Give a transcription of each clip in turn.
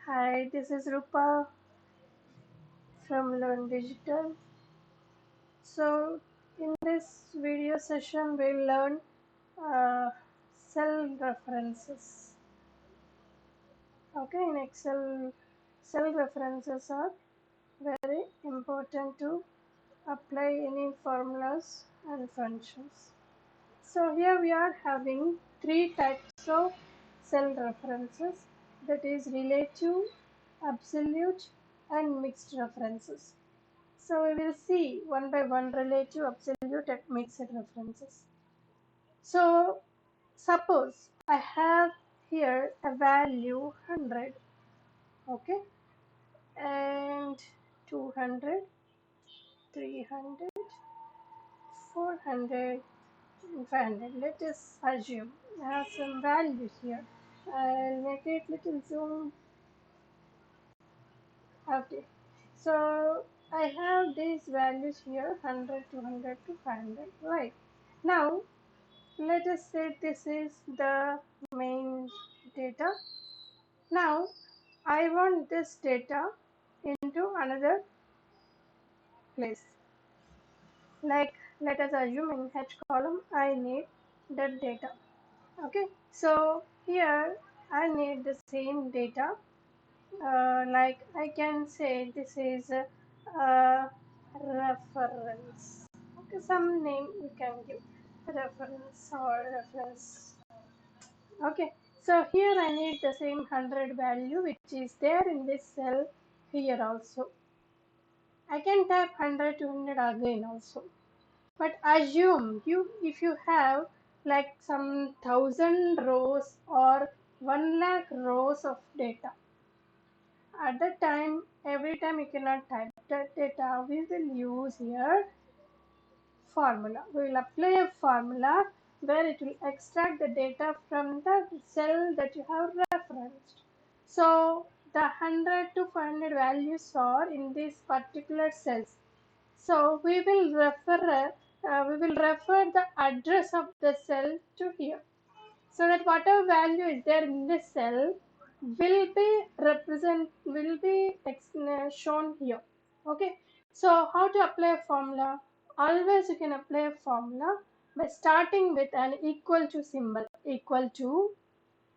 Hi, this is Rupa from Learn Digital. So, in this video session, we'll learn uh, cell references. Okay, in Excel, cell references are very important to apply any formulas and functions. So, here we are having three types of cell references, that is relative, absolute, and mixed references. So we will see one by one relative, absolute, and mixed references. So suppose I have here a value 100, okay, and 200, 300, 400, and 500. Let us assume I have some values here. I'll make it little zoom. Okay. So I have these values here 100, 200 to 500. Right. Now let us say this is the main data. Now I want this data into another place. Like let us assume in H column I need that data. Okay, so here I need the same data. Like I can say this is a reference. Okay, some name you can give, reference or reference. Okay, so here I need the same 100 value which is there in this cell here also. I can type 100, 200 again also. But assume if you have like some 1,000 rows or 1 lakh rows of data. At that time, every time you cannot type that data, we will use here formula. We will apply a formula where it will extract the data from the cell that you have referenced. So the 100 to 500 values are in these particular cells. So we will refer the address of the cell to here. So that whatever value is there in this cell will be shown here. Okay, so how to apply a formula? Always you can apply a formula by starting with an equal to symbol. Equal to,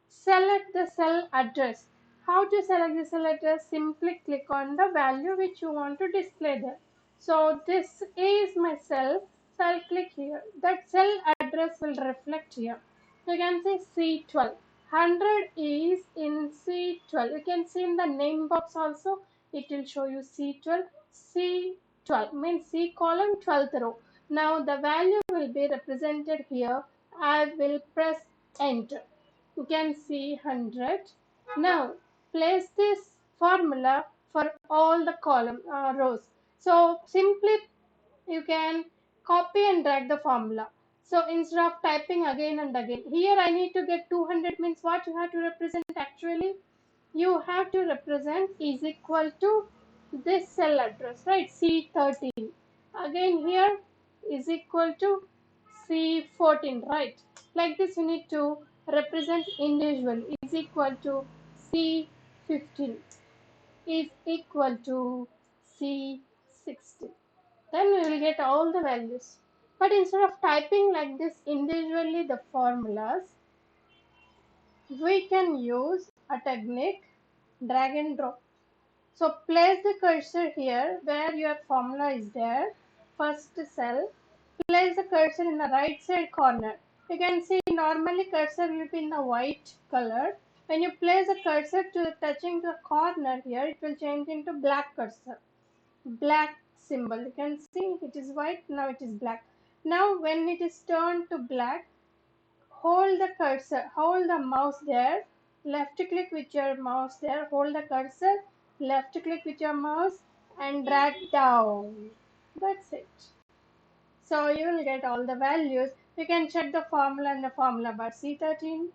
select the cell address. How to select the cell address? Simply click on the value which you want to display there. So this is my cell, so I'll click here. That cell address will reflect here. So you can say C12. 100 is in C12. You can see in the name box also, it will show you C12. C12 means C column 12th row. Now the value will be represented here. I will press enter. You can see 100. Now place this formula for all the column rows. So simply you can copy and drag the formula. So instead of typing again and again, here I need to get 200 means what you have to represent actually? You have to represent is equal to this cell address, right? C13. Again here is equal to C14, right? Like this you need to represent individual is equal to C15 is equal to C16. Then we will get all the values. But instead of typing like this individually the formulas, we can use a technique drag and drop. So place the cursor here where your formula is there. First cell. Place the cursor in the right side corner. You can see normally cursor will be in the white color. When you place the cursor to touching the corner here, it will change into black cursor. Black symbol. You can see it is white, now it is black. Now when it is turned to black, hold the cursor, hold the mouse there, left click with your mouse there, hold the cursor, left click with your mouse and drag down. That's it. So you will get all the values. You can check the formula in the formula bar C13,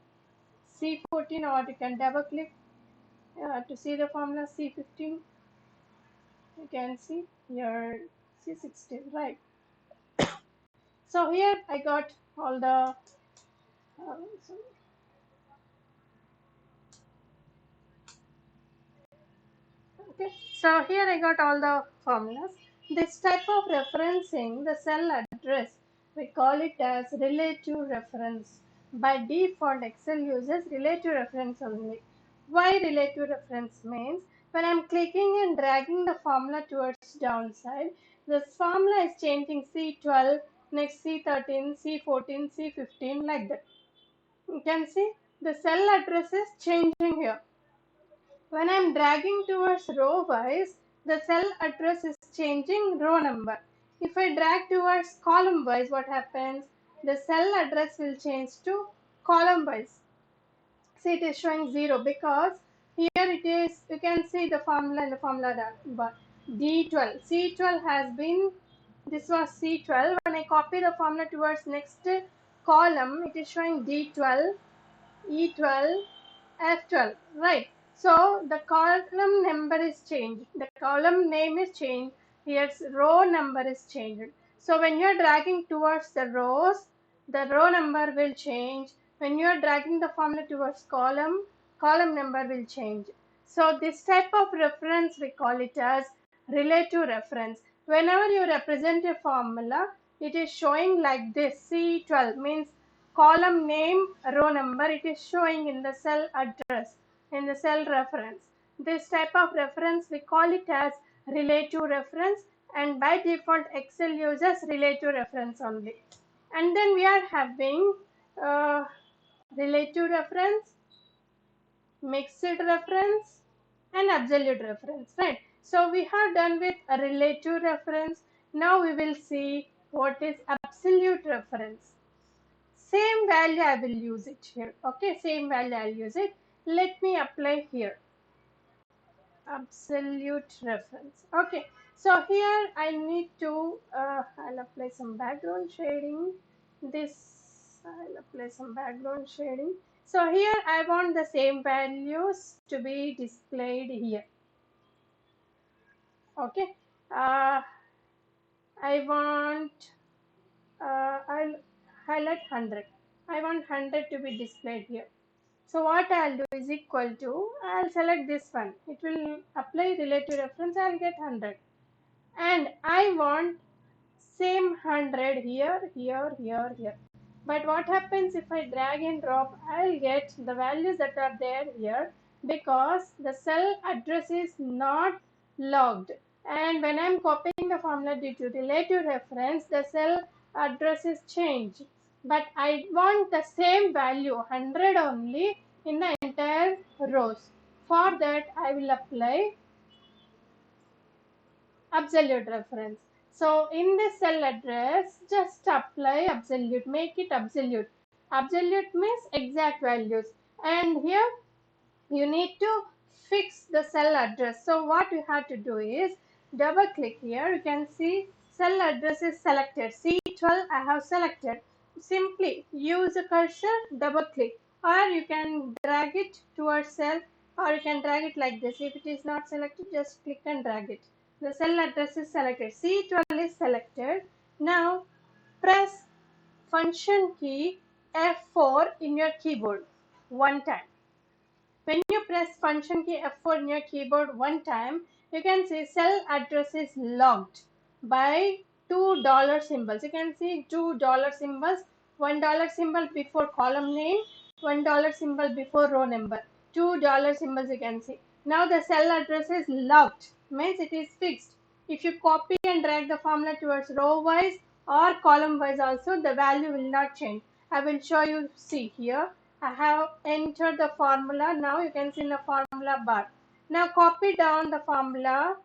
C14, or you can double click to see the formula C15. You can see your C16, right? So here I got all the so Okay, so here I got all the formulas. This type of referencing the cell address, we call it as relative reference. By default, Excel uses relative reference only. Why relative reference means when I'm clicking and dragging the formula towards downside, this formula is changing C12, next C13, C14, C15 like that. You can see the cell address is changing here. When I'm dragging towards row wise, the cell address is changing row number. If I drag towards column wise, what happens? The cell address will change to column wise. See, it is showing 0 because here it is, you can see the formula in the formula bar. D12. C12 has been, this was C12. When I copy the formula towards next column, it is showing D12, E12, F12, right? So the column number is changed. The column name is changed. Here's row number is changed. So when you are dragging towards the rows, the row number will change. When you are dragging the formula towards column, column number will change. So this type of reference we call it as relative reference. Whenever you represent a formula, it is showing like this. C12 means column name, row number, it is showing in the cell address, in the cell reference. This type of reference we call it as relative reference, and by default Excel uses relative reference only. And then we are having relative reference, mixed reference, and absolute reference, right? So we have done with a relative reference. Now we will see what is absolute reference. Same value I will use it here. Okay, same value I'll use it. Let me apply here. Absolute reference. Okay, so here I need to, I'll apply some background shading. I'll apply some background shading. So here I want the same values to be displayed here. Okay, I want, I'll highlight 100. I want 100 to be displayed here. So what I'll do is equal to, I'll select this one. It will apply relative reference, I'll get 100. And I want same 100 here, here, here, here. But what happens if I drag and drop? I'll get the values that are there here because the cell address is not logged. And when I'm copying the formula due to relative reference, the cell address is changed. But I want the same value, 100 only, in the entire rows. For that, I will apply absolute reference. So in this cell address, just apply absolute, make it absolute. Absolute means exact values. And here you need to fix the cell address. So what you have to do is double click here. You can see cell address is selected. C12 I have selected. Simply use a cursor, double click, or you can drag it towards cell, or you can drag it like this. If it is not selected, just click and drag it. The cell address is selected. C12 is selected. Now press function key F4 in your keyboard one time. When you press function key F4 in your keyboard one time, you can see cell address is logged by $2 symbols. You can see $2 symbols, $1 symbol before column name, $1 symbol before row number, $2 symbols you can see. Now the cell address is logged, means it is fixed. If you copy and drag the formula towards row wise or column wise also, the value will not change. I will show you, see here. I have entered the formula. Now you can see in the formula bar. Now copy down the formula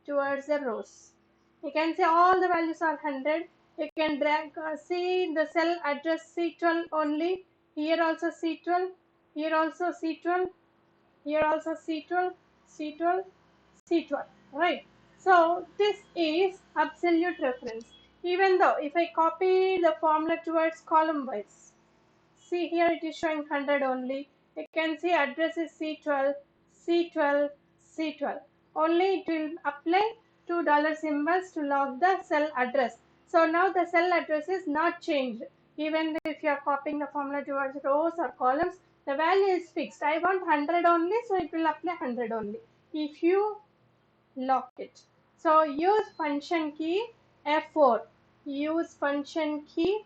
towards the rows. You can see all the values are 100. You can drag, see the cell address C12 only. Here also C12. Here also C12. Here also C12. C12. C12. Right. So this is absolute reference. Even though if I copy the formula towards column wise, see here it is showing 100 only. You can see address is C12, C12, C12. Only it will apply $2 symbols to log the cell address. So now the cell address is not changed. Even if you are copying the formula towards rows or columns, the value is fixed. I want 100 only, so it will apply 100 only. If you lock it. So use function key F4. Use function key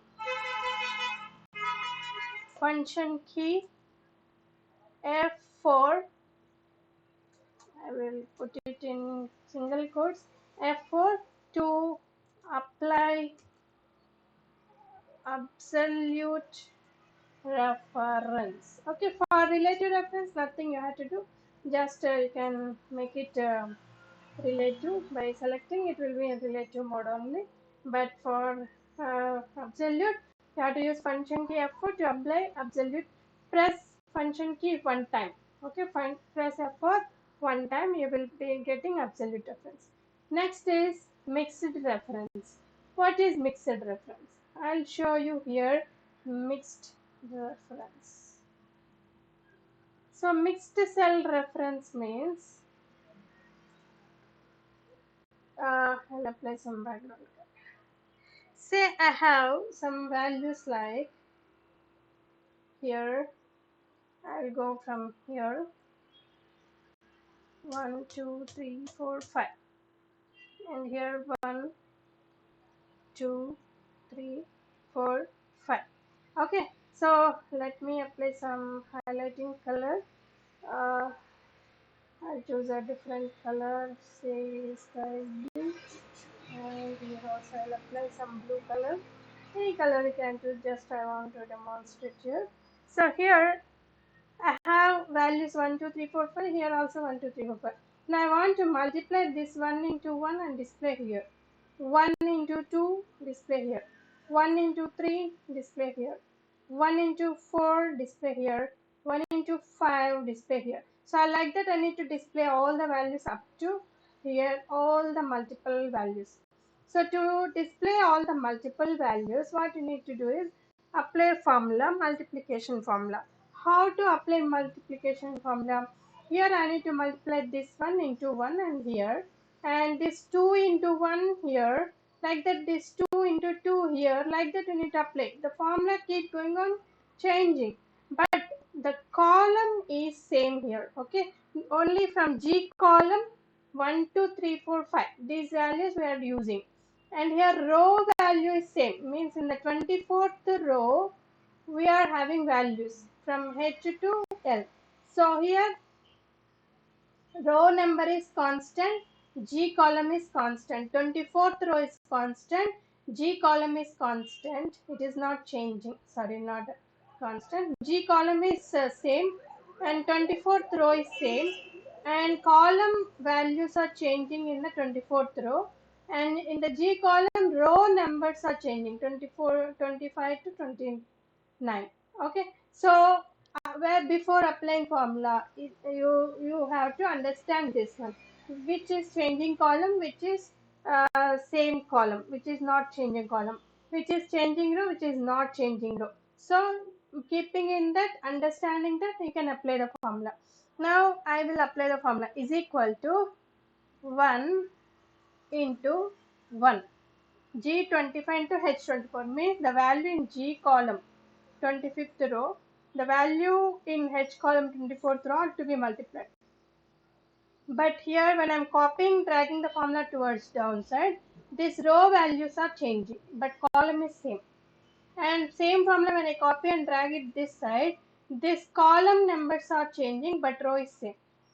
F4. I will put it in single quotes. F4 to apply absolute reference. Okay, for relative reference, nothing you have to do. Just you can make it relative by selecting. It will be in relative mode only. But for absolute, you have to use function key F4 to apply absolute. Press function key one time. Okay, press F4 one time. You will be getting absolute reference. Next is mixed reference. What is mixed reference? I'll show you here mixed reference. So mixed cell reference means I'll apply some background. Say I have some values like here. I'll go from here 1, 2, 3, 4, 5, and here 1, 2, 3, 4, 5. Okay, so let me apply some highlighting color. I'll choose a different color, say sky blue, and here also I'll apply some blue color. Any color you can choose, just I want to demonstrate here. So here I have values 1, 2, 3, 4, 5. Here also 1, 2, 3, 4, 5. Now I want to multiply this 1 into 1 and display here. 1 into 2 display here. 1 into 3 display here. 1 into 4 display here. 1 into 5 display here. So I like that I need to display all the values up to here, all the multiple values. So to display all the multiple values, what you need to do is apply formula, multiplication formula. How to apply multiplication formula? Here I need to multiply this one into 1 and here, and this 2 into 1 here, like that this 2 into 2 here, like that you need to apply. The formula keep going on changing, but the column is same here. Okay, only from G column 1, 2, 3, 4, 5. These values we are using. And here row value is same, means in the 24th row we are having values from H to L. So here row number is constant, G column is constant, 24th row is constant, G column is constant, it is not changing, sorry, not constant, G column is same, and 24th row is same, and column values are changing in the 24th row, and in the G column row numbers are changing 24, 25 to 29. Okay, so where before applying formula, you have to understand this one, which is changing column, which is same column, which is not changing column, which is changing row, which is not changing row. So keeping in that, understanding that, you can apply the formula. Now I will apply the formula is equal to 1 into 1. G25 into H24 means the value in G column 25th row, the value in H column 24th row to be multiplied. But here when I am copying, dragging the formula towards downside, these row values are changing, but column is same. And same formula when I copy and drag it this side, this column numbers are changing, but row is same.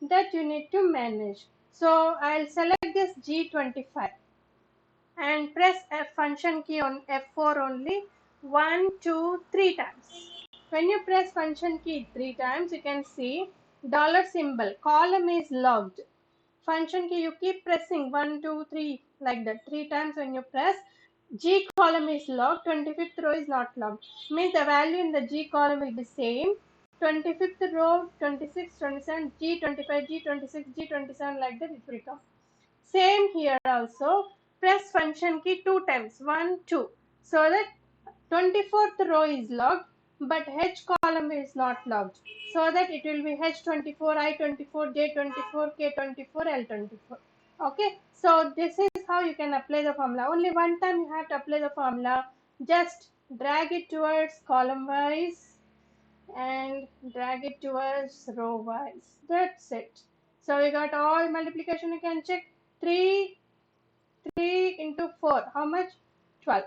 That you need to manage. So I'll select this G25 and press F function key on F4 only 1, 2, 3 times. When you press function key 3 times, you can see dollar symbol, column is logged. Function key you keep pressing 1, 2, 3 like that 3 times. When you press, G column is logged, 25th row is not logged. Means the value in the G column will be same. 25th row, 26, 27, G25, G26, G27 like that it will come. Same here also. Press function key 2 times, 1, 2. So that 24th row is logged, but H column is not logged. So that it will be H24, I24, J24, K24, L24. Okay. So this is how you can apply the formula. Only one time you have to apply the formula. Just drag it towards column wise and drag it towards row wise. That's it. So we got all multiplication you can check. 3 into 4, how much? 12.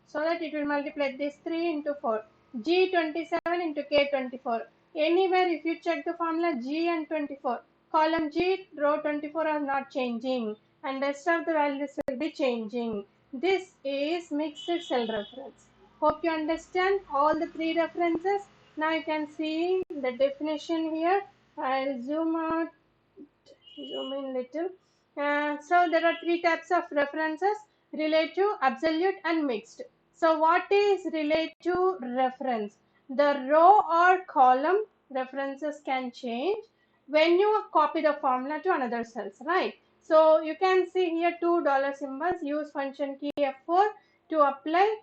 So that it will multiply this 3 into 4. G27 into K24. Anywhere if you check the formula, G and 24, column G, row 24 are not changing, and rest of the values will be changing. This is mixed cell reference. Hope you understand all the three references. Now you can see the definition here. I'll zoom out, zoom in little. So there are three types of references: relative, absolute, and mixed. So what is relative reference? The row or column references can change when you copy the formula to another cells, right? So you can see here two dollar symbols. Use function key F4 to apply.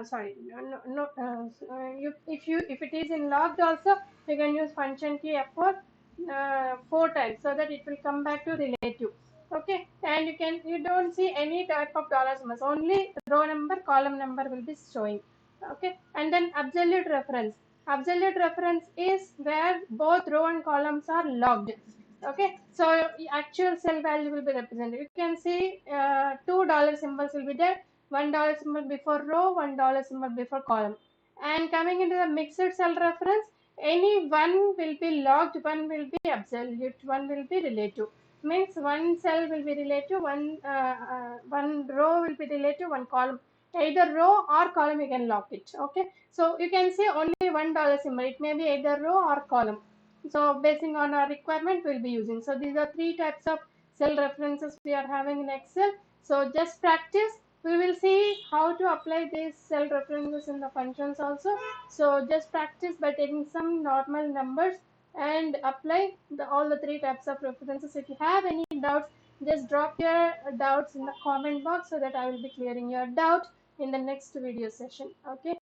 Sorry, if it is in logged also, you can use function key F4 four times so that it will come back to relative. Okay, and you don't see any type of dollar symbols, only row number, column number will be showing. Okay, and then absolute reference. Absolute reference is where both row and columns are logged. Okay, so actual cell value will be represented. You can see two dollar symbols will be there, $1 symbol before row, $1 symbol before column. And coming into the mixed cell reference, any one will be logged, one will be absolute, one will be relative. Means one cell will be relative, one row will be relative, one column. Either row or column you can log it. Okay, so you can see only $1 symbol. It may be either row or column. So basing on our requirement, we'll be using. So these are three types of cell references we are having in Excel. So just practice. We will see how to apply these cell references in the functions also. So just practice by taking some normal numbers and apply all the three types of references. If you have any doubts, just drop your doubts in the comment box so that I will be clearing your doubt in the next video session. Okay.